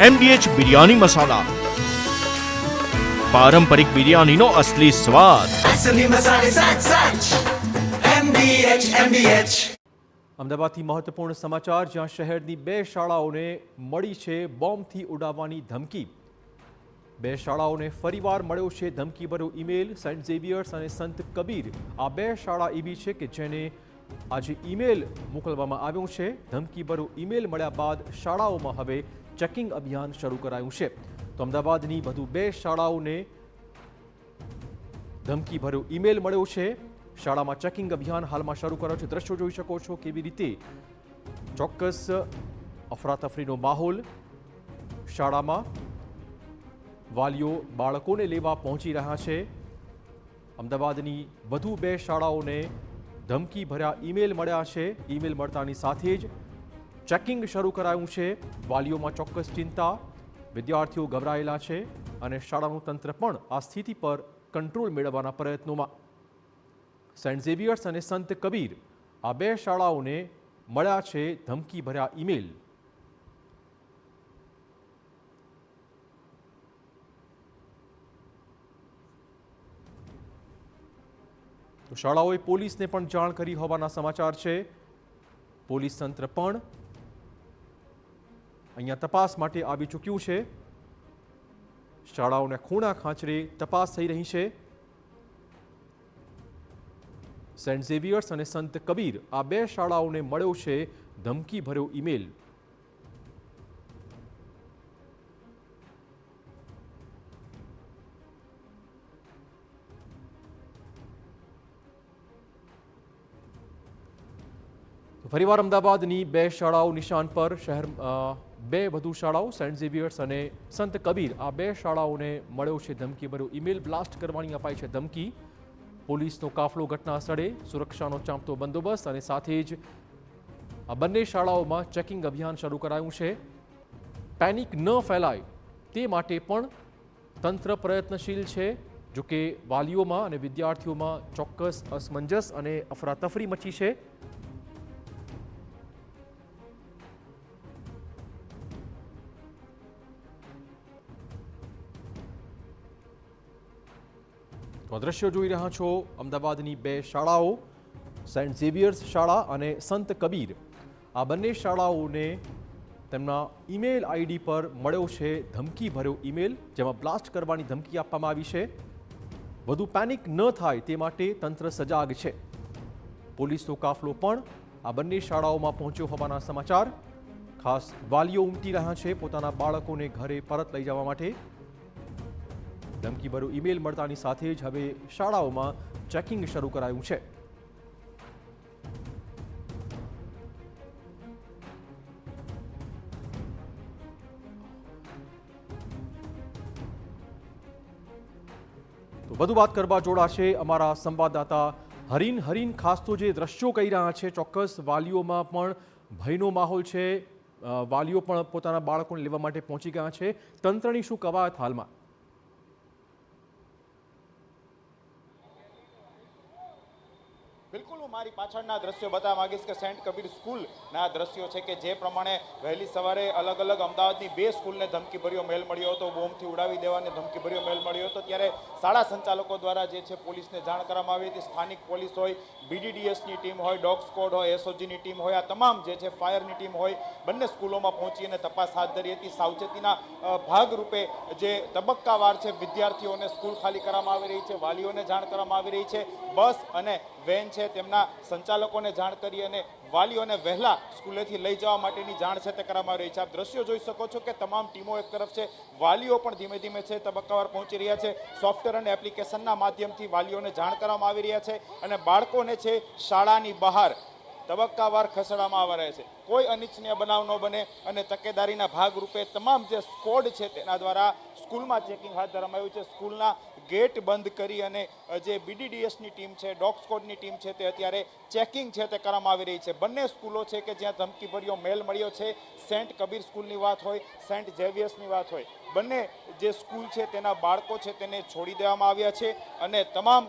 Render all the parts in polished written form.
MDH biryani મસાલા, પારંપરિક બિરયાનીનો અસલી સ્વાદ. असली मसाले साथ साथ MDH. અમદાવાદથી મહત્વપૂર્ણ સમાચાર, જ્યાં શહેરની 2 શાળાઓને મળી છે બોમ્બથી ઉડાવવાની ધમકી. 2 શાળાઓને ફરીવાર મળ્યો છે ધમકીભર્યો ઈમેલ. સેન્ટ ઝેવિયર્સ અને સંત કબીર આ 2 શાળા એવી છે કે જેને આજે ઈમેલ મોકલવામાં આવ્યો છે. ધમકીભર્યો ઈમેલ મળ્યા બાદ શાળાઓમાં હવે ચેકિંગ અભિયાન શરૂ કરાયું છે. તો અમદાવાદની વધુ 2 શાળાઓને ધમકીભર્યો ઈમેલ મળ્યો છે. શાળામાં ચેકિંગ અભિયાન હાલમાં શરૂ કરાયું છે. દ્રશ્યો જોઈ શકો છો કેવી રીતે ચોક્કસ અફરાતફરીનો માહોલ શાળામાં. વાલીઓ બાળકોને લેવા પહોંચી રહ્યા છે. અમદાવાદની વધુ 2 શાળાઓને ધમકી ભર્યા ઈમેલ મળ્યા છે. ઈમેલ મળતાની સાથે જ ચેકિંગ શરૂ કરાયું છે. વાલીઓમાં ચોક્કસ ચિંતા, વિદ્યાર્થીઓ ગભરાયેલા છે અને શાળાનું તંત્ર પણ આ સ્થિતિ પર કંટ્રોલ મેળવવાના પ્રયત્નોમાં. સેન્ટ ઝેવિયર્સ અને સંત કબીર આ 2 શાળાઓને મળ્યા છે ધમકી ભર્યા ઈમેલ. તો શાળાઓએ પોલીસને પણ જાણ કરી હોવાના સમાચાર છે. પોલીસ તંત્ર પણ અહીંયા તપાસ માટે આવી ચૂક્યું છે. શાળાઓના ખૂણા ખાંચરે તપાસ થઈ રહી છે. સેન્ટ ઝેવિયર્સ અને સંત કબીર આ 2 શાળાઓને મળ્યો છે ધમકી ભર્યો ઈમેલ. ફરીવાર અમદાવાદની 2 શાળાઓ નિશાન પર. શહેર 2 વધુ શાળાઓ સેન્ટ ઝેવિયર્સ અને સંત કબીર આ 2 શાળાઓને મળ્યો છે ધમકી ભર્યો ઈમેલ. બ્લાસ્ટ કરવાની અપાઈ છે ધમકી. પોલીસનો કાફલો ઘટના સ્થળે, સુરક્ષાનો ચાંપતો બંદોબસ્ત અને સાથે જ આ બંને શાળાઓમાં ચેકિંગ અભિયાન શરૂ કરાયું છે. પેનિક ન ફેલાય તે માટે પણ તંત્ર પ્રયત્નશીલ છે. જોકે વાલીઓમાં અને વિદ્યાર્થીઓમાં ચોક્કસ અસમંજસ અને અફરાતફરી મચી છે. તો દ્રશ્યો જોઈ રહ્યા છો અમદાવાદની 2 શાળાઓ, સેન્ટ ઝેવિયર્સ શાળા અને સંત કબીર આ બંને શાળાઓને તેમના ઈમેલ આઈડી પર મળ્યો છે ધમકી ભર્યો ઈમેલ, જેમાં બ્લાસ્ટ કરવાની ધમકી આપવામાં આવી છે. વધુ પેનિક ન થાય તે માટે તંત્ર સજાગ છે. પોલીસનો કાફલો પણ આ બંને શાળાઓમાં પહોંચ્યો હોવાના સમાચાર. ખાસ વાલીઓ ઉમટી રહ્યા છે પોતાના બાળકોને ઘરે પરત લઈ જવા માટે. ધમકીભર્યો ઈમેલ મળતાની સાથે જ હવે શાળાઓમાં ચેકિંગ શરૂ કરાયું છે. તો વધુ વાત કરવા જોડાશે અમારા સંવાદદાતા હરીન. હરીન, ખાસ તો જે દ્રશ્યો કહી રહ્યા છે, ચોક્કસ વાલીઓમાં પણ ભયનો માહોલ છે. વાલીઓ પણ પોતાના બાળકોને લેવા માટે પહોંચી ગયા છે. તંત્રની શું કવાયત હાલમાં? બિલકુલ, હું મારી પાછળના દ્રશ્યો બતાવવા માંગીશ કે સેન્ટ કબીર સ્કૂલના દ્રશ્યો છે કે જે પ્રમાણે વહેલી સવારે અલગ અલગ અમદાવાદની 2 સ્કૂલને ધમકીભર્યો મેલ મળ્યો હતો, બોમ્બથી ઉડાવી દેવાને ધમકીભર્યો મેલ મળ્યો હતો. ત્યારે શાળા સંચાલકો દ્વારા જે છે પોલીસને જાણ કરવામાં આવી હતી. સ્થાનિક પોલીસ હોય, BDDSની ટીમ હોય, ડોગ સ્ક્વોડ હોય, SOGની ટીમ હોય, આ તમામ જે છે ફાયરની ટીમ હોય, બંને સ્કૂલોમાં પહોંચી અને તપાસ હાથ ધરી હતી. સાવચેતીના ભાગરૂપે જે તબક્કાવાર છે વિદ્યાર્થીઓને સ્કૂલ ખાલી કરવામાં આવી રહી છે, વાલીઓને જાણ કરવામાં આવી રહી છે. બસ અને વેન છે તેમના સંચાલકોને જાણ કરી અને વાલીઓને વહેલા સ્કૂલેથી લઈ જવા માટેની જાણ છે તે કરવામાં આવી રહી છે. આપ દ્રશ્યો જોઈ શકો છો કે તમામ ટીમો એક તરફ છે, વાલીઓ પણ ધીમે ધીમે છે તબક્કાવાર પહોંચી રહ્યા છે. સોફ્ટવેર અને એપ્લિકેશનના માધ્યમથી વાલીઓને જાણ કરવામાં આવી રહ્યા છે અને બાળકોને છે શાળાની બહાર તબક્કાવાર ખસેડવામાં આવી રહ્યા છે. કોઈ અનિચ્છનીય બનાવ ન બને અને તકેદારીના ભાગરૂપે તમામ જે સ્કોડ છે તેના દ્વારા સ્કૂલમાં ચેકિંગ હાથ ધરવામાં આવ્યું છે. સ્કૂલના ગેટ બંધ કરી અને જે BDDSની ટીમ છે, ડોગ સ્કોડની ટીમ છે તે અત્યારે ચેકિંગ છે તે કરવામાં આવી રહી છે. બંને સ્કૂલો છે કે જ્યાં ધમકીભર્યો મેલ મળ્યો છે, સેન્ટ કબીર સ્કૂલની વાત હોય, સેન્ટ ઝેવિયર્સની વાત હોય, બંને જે સ્કૂલ છે તેના બાળકો છે તેને છોડી દેવામાં આવ્યા છે અને તમામ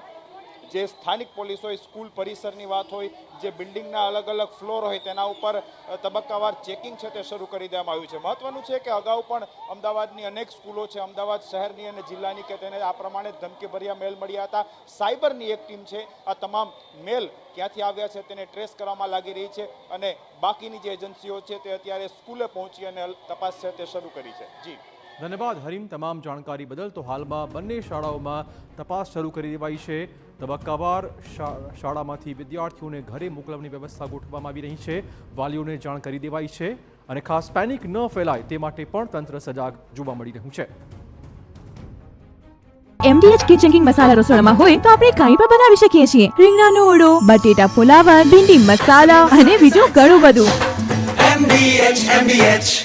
જે સ્થાનિક પોલીસ હોય, સ્કૂલ પરિસરની વાત હોય, જે બિલ્ડિંગના અલગ અલગ ફ્લોર હોય તેના ઉપર તબક્કાવાર ચેકિંગ છે તે શરૂ કરી દેવામાં આવ્યું છે. મહત્વનું છે કે અગાઉ પણ અમદાવાદની અનેક સ્કૂલો છે, અમદાવાદ શહેરની અને જિલ્લાની, કે તેને આ પ્રમાણે ધમકીભર્યા મેલ મળ્યા હતા. સાયબરની એક ટીમ છે આ તમામ મેલ ક્યાંથી આવ્યા છે તેને ટ્રેસ કરવામાં લાગી રહી છે અને બાકીની જે એજન્સીઓ છે તે અત્યારે સ્કૂલે પહોંચી અને તપાસ છે તે શરૂ કરી છે. જી ધન્યવાદ હરીમ તમામ જાણકારી બદલ. તો હાલમાં બંને શાળાઓમાં તપાસ શરૂ કરી દેવાઈ છે. તબક્કાવાર શાળામાંથી વિદ્યાર્થીઓને ઘરે મોકલવાની વ્યવસ્થા ગોઠવવામાં આવી રહી છે. વાલીઓને જાણ કરી દેવાઈ છે અને ખાસ પેનિક ન ફેલાય તે માટે પણ તંત્ર સજાગ જોવા મળી રહ્યું છે. MDH કિચન કિંગ મસાલા રસોડામાં હોય તો આપણે કંઈ પણ બનાવી શકીએ છીએ. રીંગણાનો ઓળો, બટેટા ફુલાવર, ભીંડી મસાલા અને બીજું ઘણું બધું. MDH